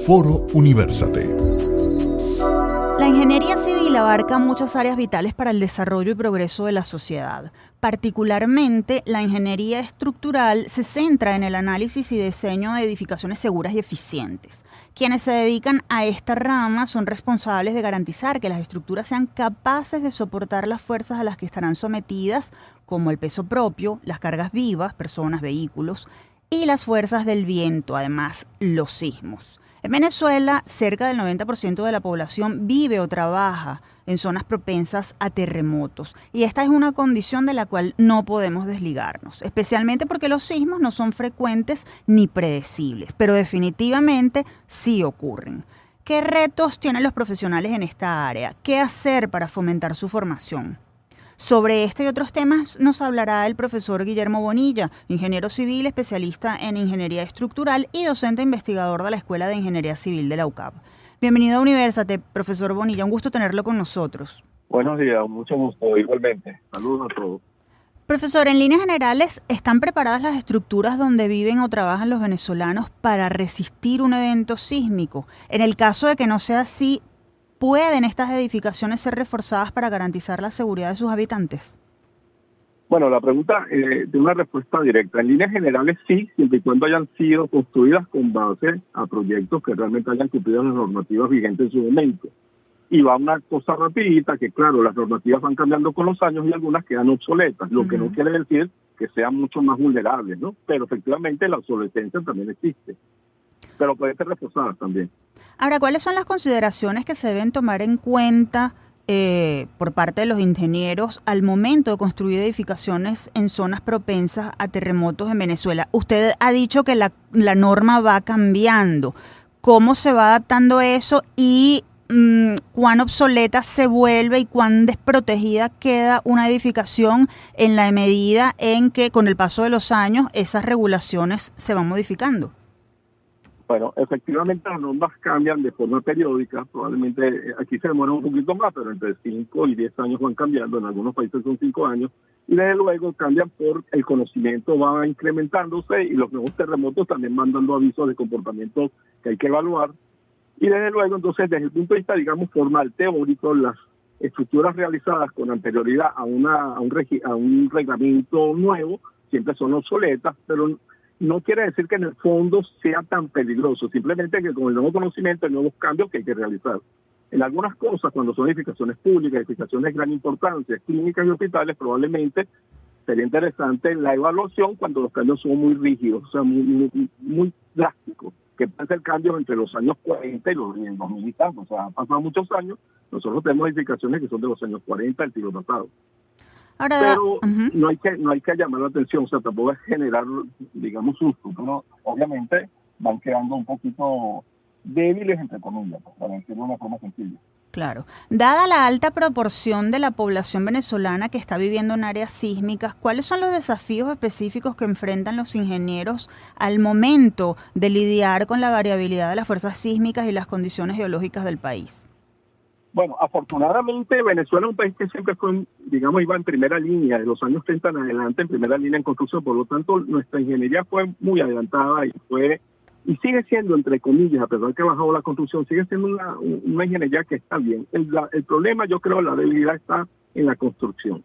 Foro Universate. La ingeniería civil abarca muchas áreas vitales para el desarrollo y progreso de la sociedad. Particularmente, la ingeniería estructural se centra en el análisis y diseño de edificaciones seguras y eficientes. Quienes se dedican a esta rama son responsables de garantizar que las estructuras sean capaces de soportar las fuerzas a las que estarán sometidas, como el peso propio, las cargas vivas, personas, vehículos, y las fuerzas del viento, además los sismos. En Venezuela, cerca del 90% de la población vive o trabaja en zonas propensas a terremotos, y esta es una condición de la cual no podemos desligarnos, especialmente porque los sismos no son frecuentes ni predecibles, pero definitivamente sí ocurren. ¿Qué retos tienen los profesionales en esta área? ¿Qué hacer para fomentar su formación? Sobre este y otros temas nos hablará el profesor Guillermo Bonilla, ingeniero civil, especialista en ingeniería estructural y docente investigador de la Escuela de Ingeniería Civil de la UCAP. Bienvenido a Universate, profesor Bonilla, un gusto tenerlo con nosotros. Buenos días, mucho gusto, igualmente. Saludos a todos. Profesor, en líneas generales, ¿están preparadas las estructuras donde viven o trabajan los venezolanos para resistir un evento sísmico? En el caso de que no sea así, ¿pueden estas edificaciones ser reforzadas para garantizar la seguridad de sus habitantes? Bueno, la pregunta tiene una respuesta directa. En líneas generales sí, siempre y cuando hayan sido construidas con base a proyectos que realmente hayan cumplido las normativas vigentes en su momento. Y va una cosa rapidita, que claro, las normativas van cambiando con los años y algunas quedan obsoletas, lo que no quiere decir que sean mucho más vulnerables, ¿no? Pero efectivamente la obsolescencia también existe, pero pueden ser reforzadas también. Ahora, ¿cuáles son las consideraciones que se deben tomar en cuenta por parte de los ingenieros al momento de construir edificaciones en zonas propensas a terremotos en Venezuela? Usted ha dicho que la norma va cambiando. ¿Cómo se va adaptando eso y cuán obsoleta se vuelve y cuán desprotegida queda una edificación en la medida en que con el paso de los años esas regulaciones se van modificando? Bueno, efectivamente las normas cambian de forma periódica, probablemente aquí se demora un poquito más, pero entre 5 y 10 años van cambiando, en algunos países son 5 años, y desde luego cambian por el conocimiento va incrementándose y los nuevos terremotos también van dando avisos de comportamiento que hay que evaluar, y desde luego entonces desde el punto de vista, digamos, formal, teórico, las estructuras realizadas con anterioridad a un reglamento nuevo siempre son obsoletas, pero no quiere decir que en el fondo sea tan peligroso, simplemente que con el nuevo conocimiento hay nuevos cambios que hay que realizar. En algunas cosas, cuando son edificaciones públicas, edificaciones de gran importancia, clínicas y hospitales, probablemente sería interesante la evaluación cuando los cambios son muy rígidos, o sea, muy drásticos, que pueden ser cambios entre los años 40 y el 2000 y tanto, o sea, han pasado muchos años, nosotros tenemos edificaciones que son de los años 40 del siglo pasado. Ahora, pero no hay que llamar la atención, o sea, tampoco es generar, digamos, susto, pero obviamente van quedando un poquito débiles, entre comillas, para decirlo de una forma sencilla. Claro. Dada la alta proporción de la población venezolana que está viviendo en áreas sísmicas, ¿cuáles son los desafíos específicos que enfrentan los ingenieros al momento de lidiar con la variabilidad de las fuerzas sísmicas y las condiciones geológicas del país? Bueno, afortunadamente Venezuela es un país que siempre fue, digamos, iba en primera línea, de los años 30 en adelante, en primera línea en construcción, por lo tanto nuestra ingeniería fue muy adelantada y sigue siendo, entre comillas, a pesar de que ha bajado la construcción, sigue siendo una ingeniería que está bien. El problema, yo creo, la debilidad está en la construcción.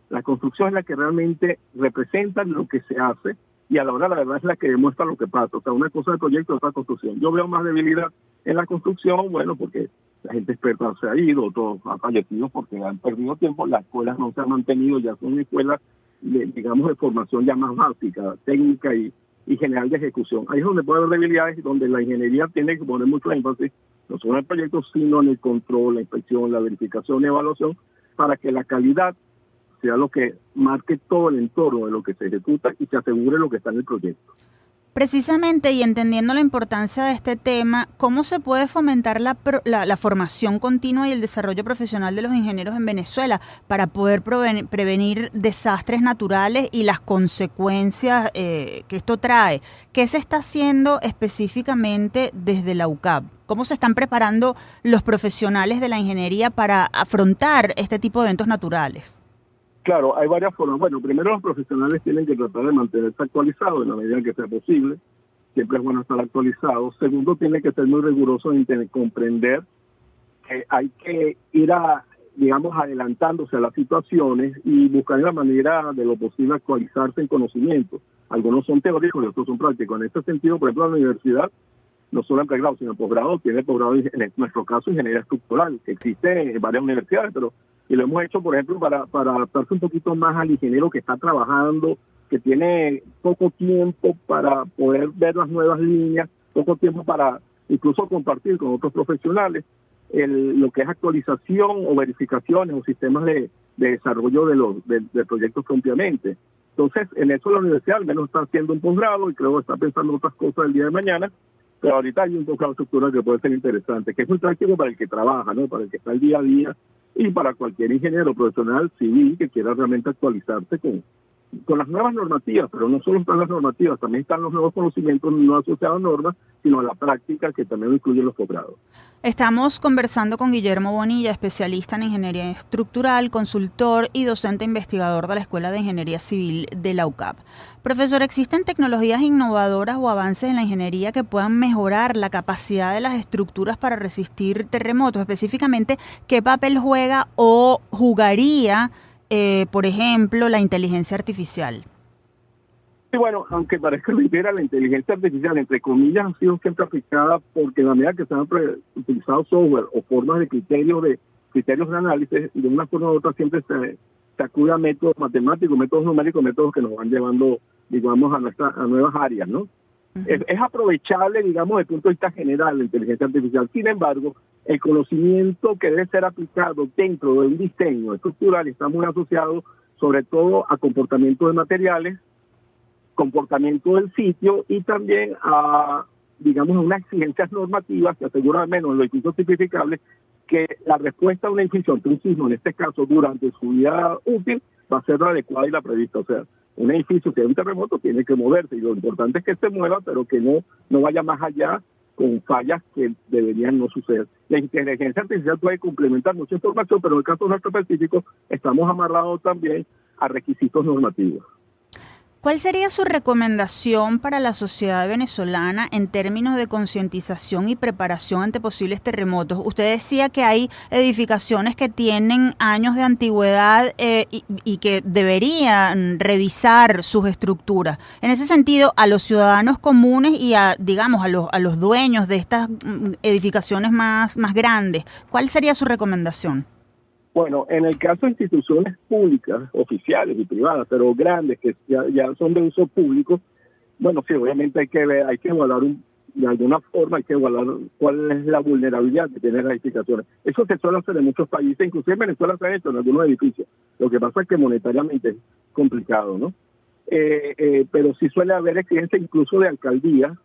La construcción es la que realmente representa lo que se hace y a la hora, la verdad, es la que demuestra lo que pasa. O sea, una cosa del proyecto, otra construcción. Yo veo más debilidad en la construcción, bueno, porque la gente experta se ha ido, todos han fallecido porque han perdido tiempo, las escuelas no se han mantenido, ya son escuelas, digamos, de formación ya más básica, técnica y general de ejecución. Ahí es donde puede haber debilidades y donde la ingeniería tiene que poner mucho énfasis, no solo en el proyecto, sino en el control, la inspección, la verificación y evaluación, para que la calidad sea lo que marque todo el entorno de lo que se ejecuta y se asegure lo que está en el proyecto. Precisamente, y entendiendo la importancia de este tema, ¿cómo se puede fomentar la formación continua y el desarrollo profesional de los ingenieros en Venezuela para poder prevenir desastres naturales y las consecuencias que esto trae? ¿Qué se está haciendo específicamente desde la UCAP? ¿Cómo se están preparando los profesionales de la ingeniería para afrontar este tipo de eventos naturales? Claro, hay varias formas. Bueno, primero los profesionales tienen que tratar de mantenerse actualizados en la medida que sea posible. siempre es bueno estar actualizado. Segundo, tiene que ser muy riguroso en comprender que hay que ir digamos, adelantándose a las situaciones y buscar la manera de lo posible actualizarse en conocimientos. Algunos son teóricos y otros son prácticos. En este sentido, por ejemplo, la universidad, no solo en pregrado, sino en posgrado, tiene posgrado, en nuestro caso, ingeniería estructural, que existe en varias universidades, y lo hemos hecho, por ejemplo, para adaptarse un poquito más al ingeniero que está trabajando, que tiene poco tiempo para poder ver las nuevas líneas, poco tiempo para incluso compartir con otros profesionales lo que es actualización o verificaciones o sistemas de desarrollo de proyectos propiamente. Entonces, en eso la universidad al menos está haciendo un posgrado y creo que está pensando en otras cosas el día de mañana, pero ahorita hay un posgrado estructural que puede ser interesante, que es muy práctico para el que trabaja, ¿no? Para el que está el día a día y para cualquier ingeniero profesional civil que quiera realmente actualizarse con las nuevas normativas, pero no solo están las normativas, también están los nuevos conocimientos no asociados a normas, sino a la práctica que también incluyen los posgrados. Estamos conversando con Guillermo Bonilla, especialista en ingeniería estructural, consultor y docente investigador de la Escuela de Ingeniería Civil de la UCAP. Profesor, ¿existen tecnologías innovadoras o avances en la ingeniería que puedan mejorar la capacidad de las estructuras para resistir terremotos? Específicamente, ¿qué papel juega o jugaría por ejemplo, la inteligencia artificial? Sí, bueno, aunque parezca mentira, la inteligencia artificial, entre comillas, ha sido siempre aplicada porque en la medida que se han utilizado software o formas de criterios de análisis, de una forma u otra siempre se acude a métodos matemáticos, métodos numéricos, métodos que nos van llevando, digamos, a nuevas áreas, ¿no? Uh-huh. Es aprovechable, digamos, desde el punto de vista general la inteligencia artificial. Sin embargo, el conocimiento que debe ser aplicado dentro de un diseño estructural está muy asociado sobre todo a comportamiento de materiales, comportamiento del sitio y también a, digamos, unas exigencias normativas que aseguran, al menos en los edificios tipificables, que la respuesta a un edificio ante un sismo, en este caso durante su vida útil, va a ser la adecuada y la prevista. O sea, un edificio que hay un terremoto tiene que moverse y lo importante es que se mueva, pero que no vaya más allá con fallas que deberían no suceder. La inteligencia artificial puede complementar mucha información, pero en el caso nuestro específico estamos amarrados también a requisitos normativos. ¿Cuál sería su recomendación para la sociedad venezolana en términos de concientización y preparación ante posibles terremotos? Usted decía que hay edificaciones que tienen años de antigüedad y que deberían revisar sus estructuras. En ese sentido, a los ciudadanos comunes y a los dueños de estas edificaciones más grandes, ¿cuál sería su recomendación? Bueno, en el caso de instituciones públicas, oficiales y privadas, pero grandes, que ya son de uso público, bueno, sí, obviamente hay que evaluar de alguna forma, hay que evaluar cuál es la vulnerabilidad que tienen las edificaciones. Eso se suele hacer en muchos países, inclusive en Venezuela se ha hecho en algunos edificios. Lo que pasa es que monetariamente es complicado, ¿no? Pero sí suele haber exigencias incluso de alcaldías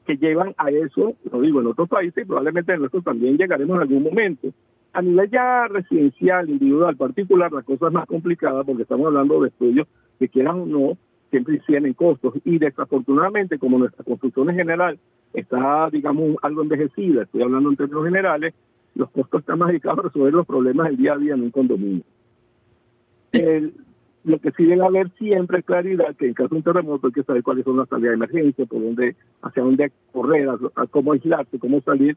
que llevan a eso, lo digo, en otros países y probablemente en nuestros también llegaremos en algún momento. A nivel ya residencial, individual, particular, la cosa es más complicada porque estamos hablando de estudios que quieran o no, siempre tienen costos. Y desafortunadamente, como nuestra construcción en general está, digamos, algo envejecida, estoy hablando en términos generales, los costos están más dedicados a resolver los problemas del día a día en un condominio. Lo que sí debe haber siempre es claridad que en caso de un terremoto hay que saber cuáles son las salidas de emergencia, hacia dónde correr, a cómo aislarse, cómo salir,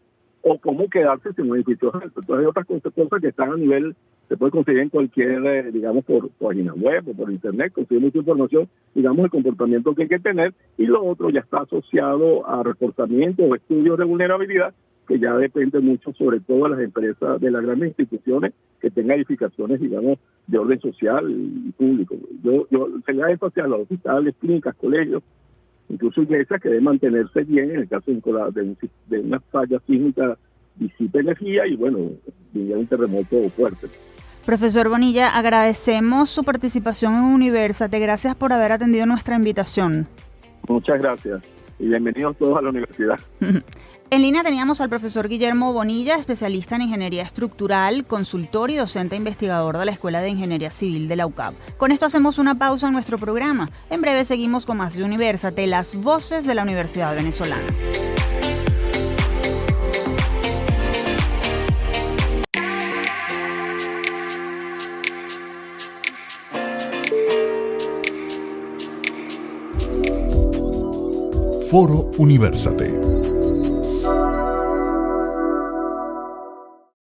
o cómo quedarse sin un edificio alto. Entonces hay otras cosas que están a nivel, se puede conseguir en cualquier, digamos, por página web o por internet, conseguir mucha información, digamos, el comportamiento que hay que tener, y lo otro ya está asociado a reportamiento o estudios de vulnerabilidad, que ya depende mucho, sobre todo de las empresas, de las grandes instituciones que tengan edificaciones, digamos, de orden social y público. Yo sería eso hacia los hospitales, clínicas, colegios, incluso iglesias que deben mantenerse bien en el caso de una falla sísmica, disipa energía y bueno, viene un terremoto fuerte. Profesor Bonilla, agradecemos su participación en Universate. Gracias por haber atendido nuestra invitación. Muchas gracias y bienvenidos todos a la universidad. En línea teníamos al profesor Guillermo Bonilla, especialista en ingeniería estructural, consultor y docente investigador de la Escuela de Ingeniería Civil de la UCAP. Con esto hacemos una pausa en nuestro programa. En breve seguimos con más de Universate, las voces de la Universidad Venezolana. Foro Universate.